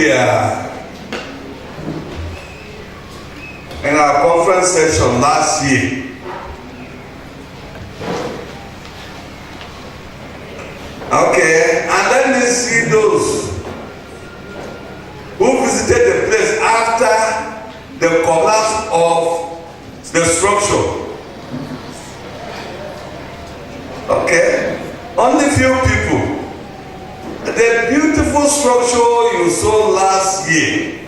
were in our conference session last year, okay, and let me see those who visited the place after the collapse of the structure. Okay, only few people. The beautiful structure you saw last year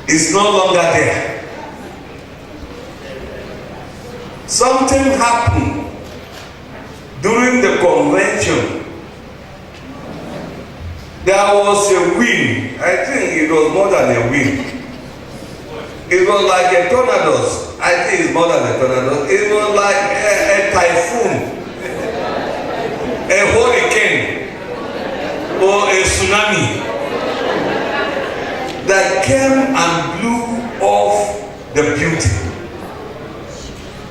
is no longer there. Something happened during the convention. There was a wind. I think it was more than a wind. It was like a tornado. I think it's more than a tornado. It was like a typhoon, a hurricane, or a tsunami that came and blew off the building.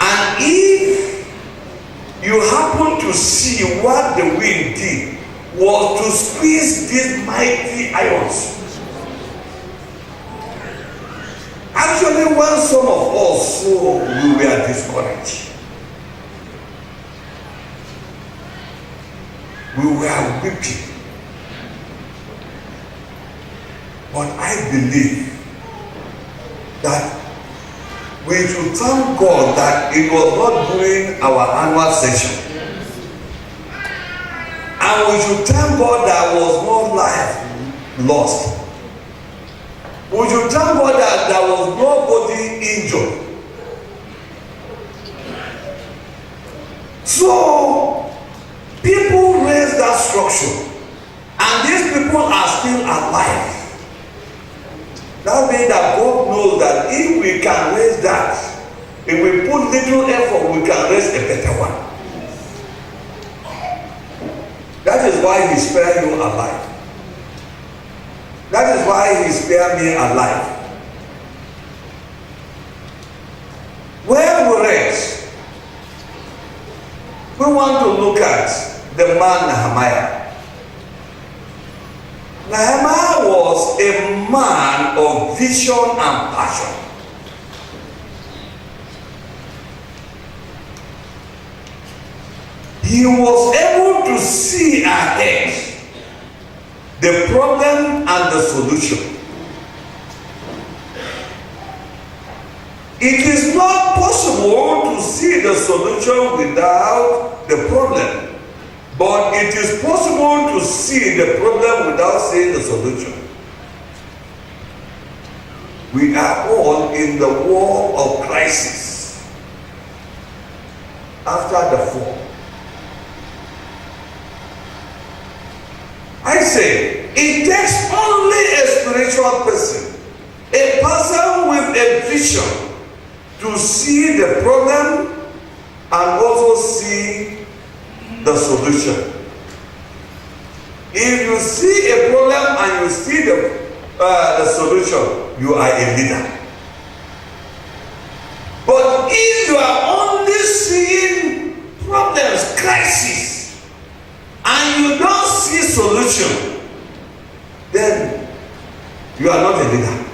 And if you happen to see what the wind did, was to squeeze these mighty irons. Actually, when some of us saw, we were discouraged. We were weeping. But I believe that we should thank God that it was not during our annual session. And we should thank God that was no life lost. We should thank God that there was nobody injured. So, people raised that structure, and these people are still alive. That means that God knows that if we can raise that, if we put little effort, we can raise a better one. That is why He spared you alive. That is why He spared me alive. Where we read, we want to look at the man Nehemiah. Nehemiah was a man of vision and passion. He was able to see ahead the problem and the solution. It is not possible to see the solution without the problem. But it is possible to see the problem without seeing the solution. We are all in the war of crisis after the fall. I say, it takes only a spiritual person, a person with a vision, to see the problem and also see the solution. If you see a problem and you see the solution, you are a leader. But if you are only seeing problems, crisis, and you don't see solution, then you are not a leader.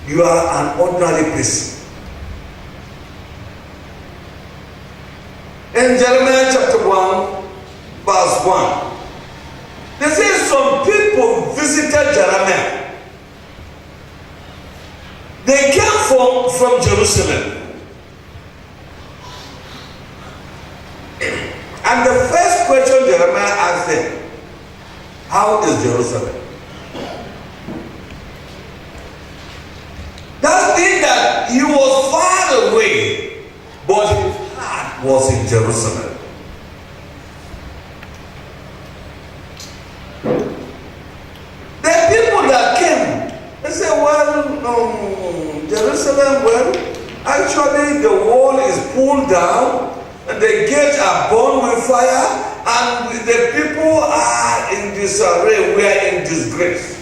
You are an ordinary person. In Jeremiah chapter 1, verse 1, they say some people visited Jeremiah. They came from Jerusalem. And the first question Jeremiah asked them, how is Jerusalem? That means that he was far away, but his heart was in Jerusalem. The people that came, they said, Jerusalem, actually the wall is pulled down, and the gates are burned with fire, and the people are in disarray, we are in disgrace.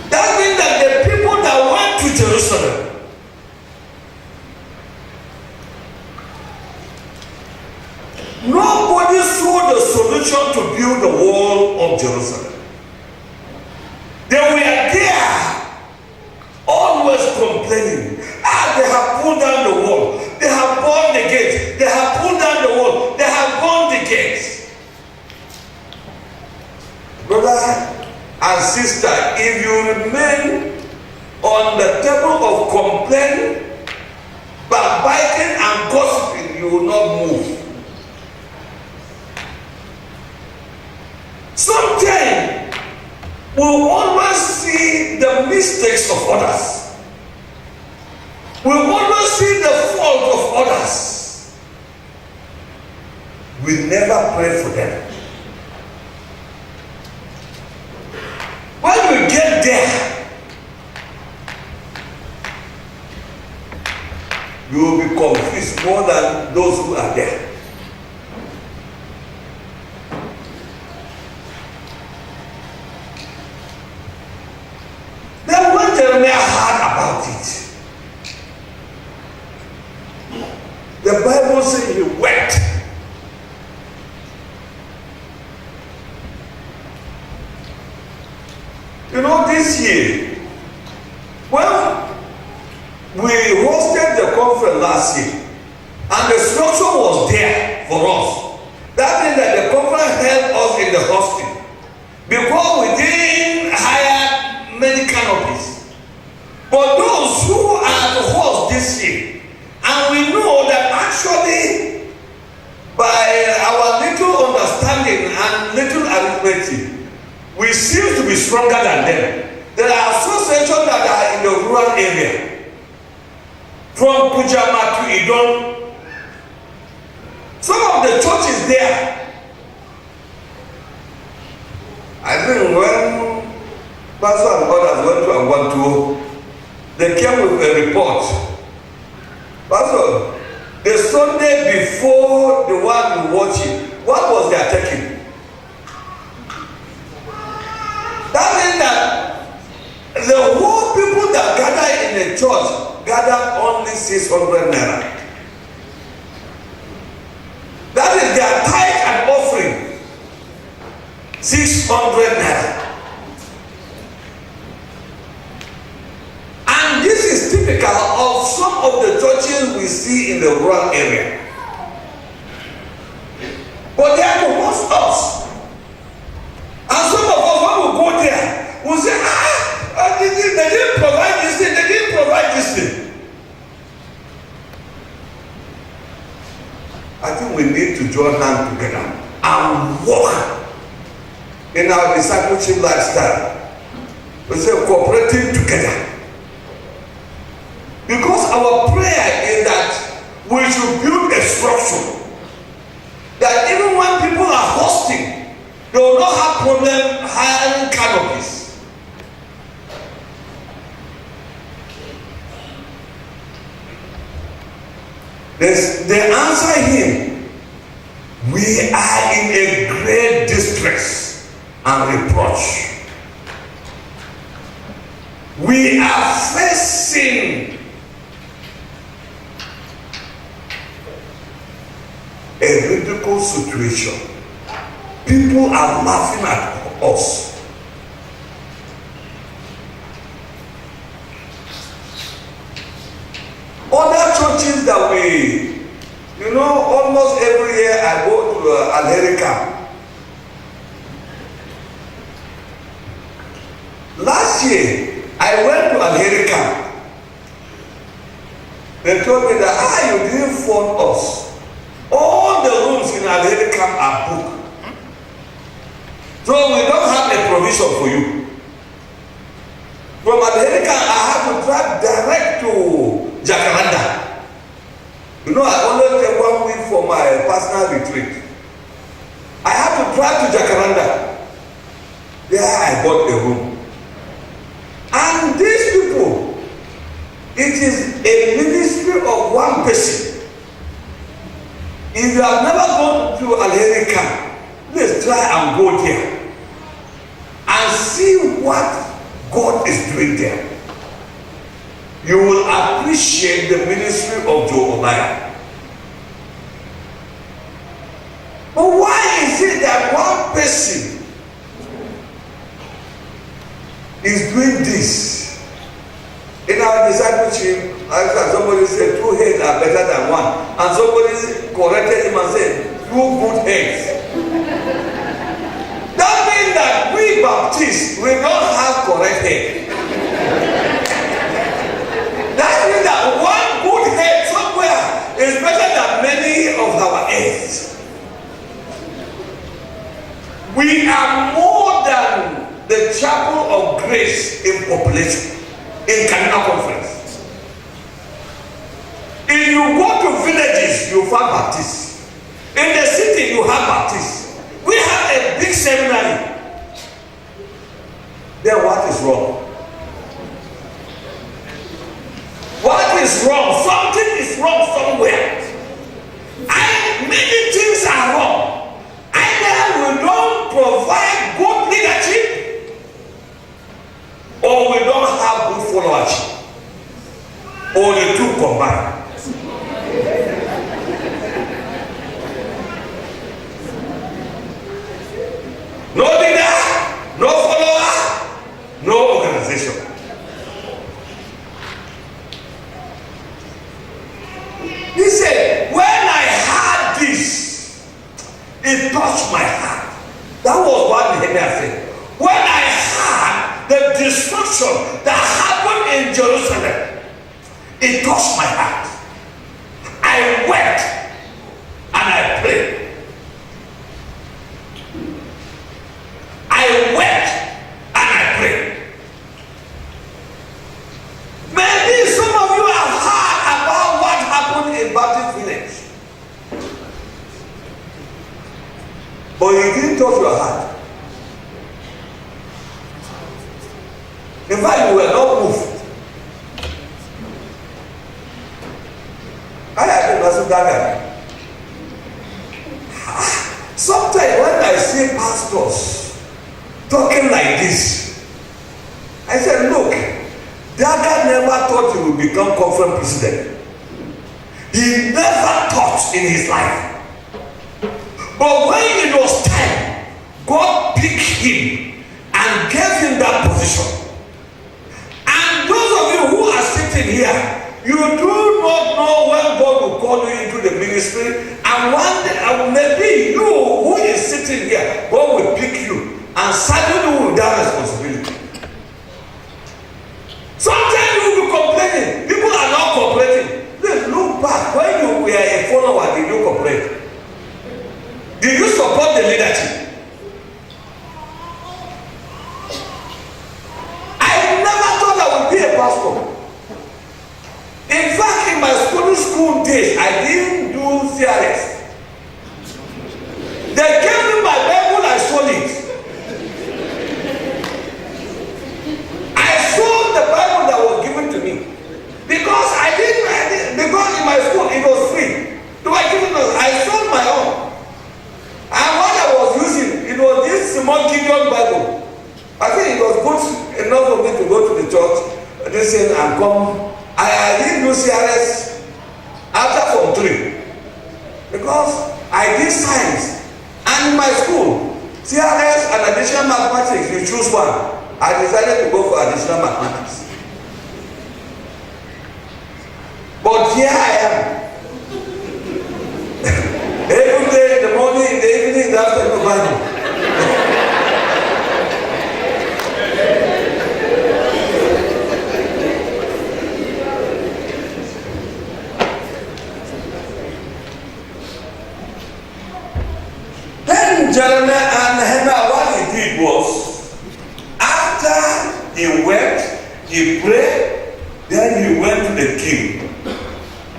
That means that the people that went to Jerusalem, nobody saw the solution to build the wall of Jerusalem. Brother and sister, if you remain on the table of complaining, backbiting and gossiping, you will not move. Sometimes we always see the mistakes of others. We always see the fault of others. We never pray for them. When we get there, you will be confused more than those who are there. Then when Jeremiah heard about it, the Bible says he wept. You know, this year, when we hosted the conference last year, and the structure was there for us, that means that the conference helped us in the hosting, because we didn't hire many canopies. But those who are the host this year, and we know that actually, by our little understanding and little arithmetic, we seem to be stronger than them. There are associations that are in the rural area, from Pujama to Idon. Some of the churches there, I think when Pastor and others went to Agwantuo, they came with a report. Pastor, the Sunday before the one we watching, what was their taking? That means that the whole people that gather in the church gather only 600 naira. That is their tithe and offering. 600 naira. And this is typical of some of the churches we see in the rural area. But they are to host us. And some of us, when we go there, we say, they didn't provide this thing, they didn't provide this thing. I think we need to join hands together and walk in our discipleship lifestyle. We say cooperating together. Because our prayer is that we should build a structure that even when people are hosting, they will not have problem hiring canopies. They answer him, we are in a great distress and reproach. We are facing a ridiculous situation. People are laughing at us. Other churches that almost every year I go to America. Last year I went to America. They told me that you didn't phone us. All the rooms in America are booked. So we don't have a provision for you. From America, I have to drive direct to Jacaranda. I always take 1 week for my personal retreat. I have to drive to Jacaranda. There I bought a room. And these people, it is a ministry of one person. If you have never gone to America, let's try and go there and see what God is doing there. You will appreciate the ministry of Jeremiah. But why is it that one person is doing this? In our discipleship, somebody said 2 heads are better than one, and somebody corrected him and said 2 good heads. That means that we Baptists, we don't have correct hair. That means that one good head somewhere is better than many of our heads. We are more than the Chapel of Grace in population, in Canada Conference. If you go to villages, you find Baptists. In the city, you have Baptists. We have a big seminary. Then what is wrong? What is wrong? Something is wrong somewhere. And many things are wrong. Either we don't provide good leadership, or we don't have good followership, or the two combined. No leader, no follower, no organization. He said, when I heard this, it touched my heart. That was what Nehemiah said. When I heard the destruction that happened in Jerusalem, it touched my heart. I wept and I prayed. I wept and I prayed. Maybe some of you have heard about what happened in Baptist village, but it didn't touch your heart. In fact, you were not moved. Sometimes when I see pastors talking like this, I said, look, Daga never thought he would become conference president. He never thought in his life. But when it was time, God picked him and gave him that position. And those of you who are sitting here, you do not know when God will call you into the ministry, and one day, maybe you who is sitting here, God will pick you and saddle you with that responsibility. Sometimes you will be complaining. People are not cooperating. Please look back. When you were a follower, did you cooperate? Did you support the leadership? I never thought I would be a pastor. In fact, in my school days, I didn't do CRS. They gave me my Bible, I sold it. I sold the Bible that was given to me. Because because in my school it was free. I sold my own. And what I was using, it was this small Gideon Bible. I think it was good enough for me to go to the church, listen and come. I didn't do CRS after Form 3 because I did science, and in my school, CRS and additional mathematics, you choose one. I decided to go for additional mathematics. But here I am. Every day in the morning, in the evening, in the afternoon, Bible. Jeremiah and Nehemiah, what he did was, after he wept, he prayed, then he went to the king,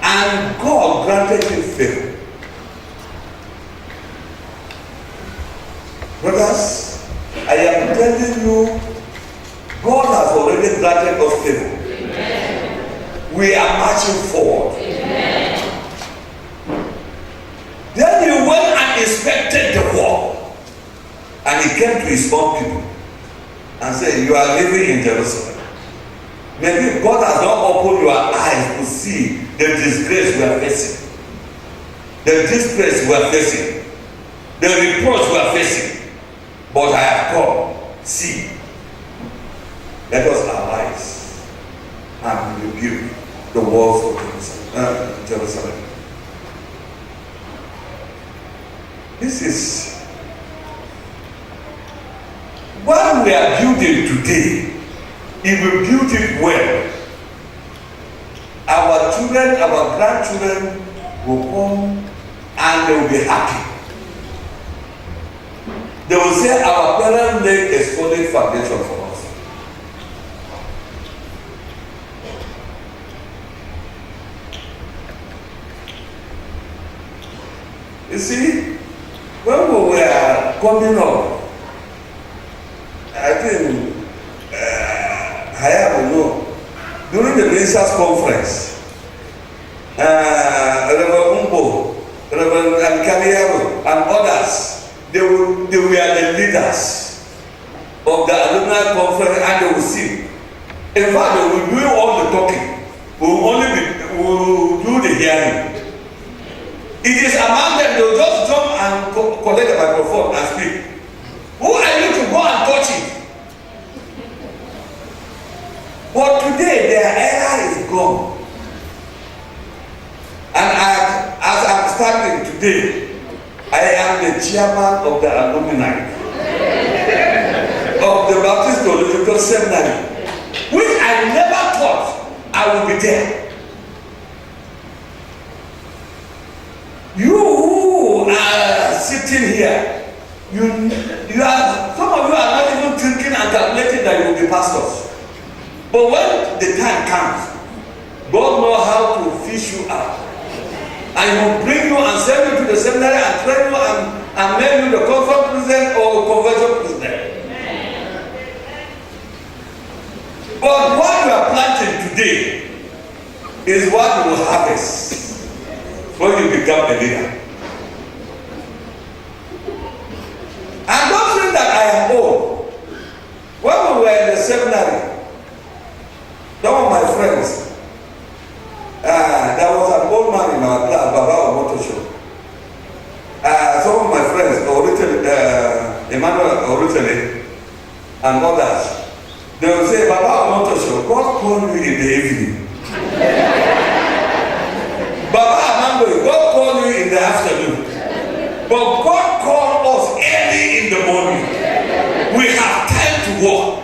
and God granted him favor. Brothers, I am telling you, God has already granted us favor. Amen. We are marching forward. Amen. Then he went and inspected the wall. And he came to his own people and said, you are living in Jerusalem. Maybe God has not opened your eyes to see the disgrace we are facing. The disgrace we are facing. The reproach we are facing. But I have come. See. Let us arise and rebuke the walls of Jerusalem. This is what we are building today, if we build it well, our children, our grandchildren will come and they will be happy. They will say our parents laid a solid foundation for us. You see, when we were coming up, I think I know, during the ministers' conference, Reverend Umbo, Reverend Kaliaro, and others, they were the leaders of the alumni conference, and they will sing. In fact, they will do all the talking. We will do the hearing. It is among them, they will just jump and collect the microphone and speak. Who are you to go and touch it? But today, their era is gone. And as I'm standing today, I am the chairman of the alumni of the Baptist Theological Seminary, which I never thought I would be there. You who are sitting here, you are, some of you are not even thinking and calculating that you will be pastors. But when the time comes, God knows how to fish you out. And He will bring you and send you to the seminary and train you and make you the conference president or convention president. But what you are planting today is what you will harvest when you become a leader. And don't think that I am old. When we were in the seminary, some of my friends, there was an old man in our class, Baba Omotosho. Some of my friends, Emmanuel Orutele, and others, they will say, Baba Omotosho, God called you in the evening. Baba Amando, God called you in the afternoon. But God called us early in the morning. We have time to work.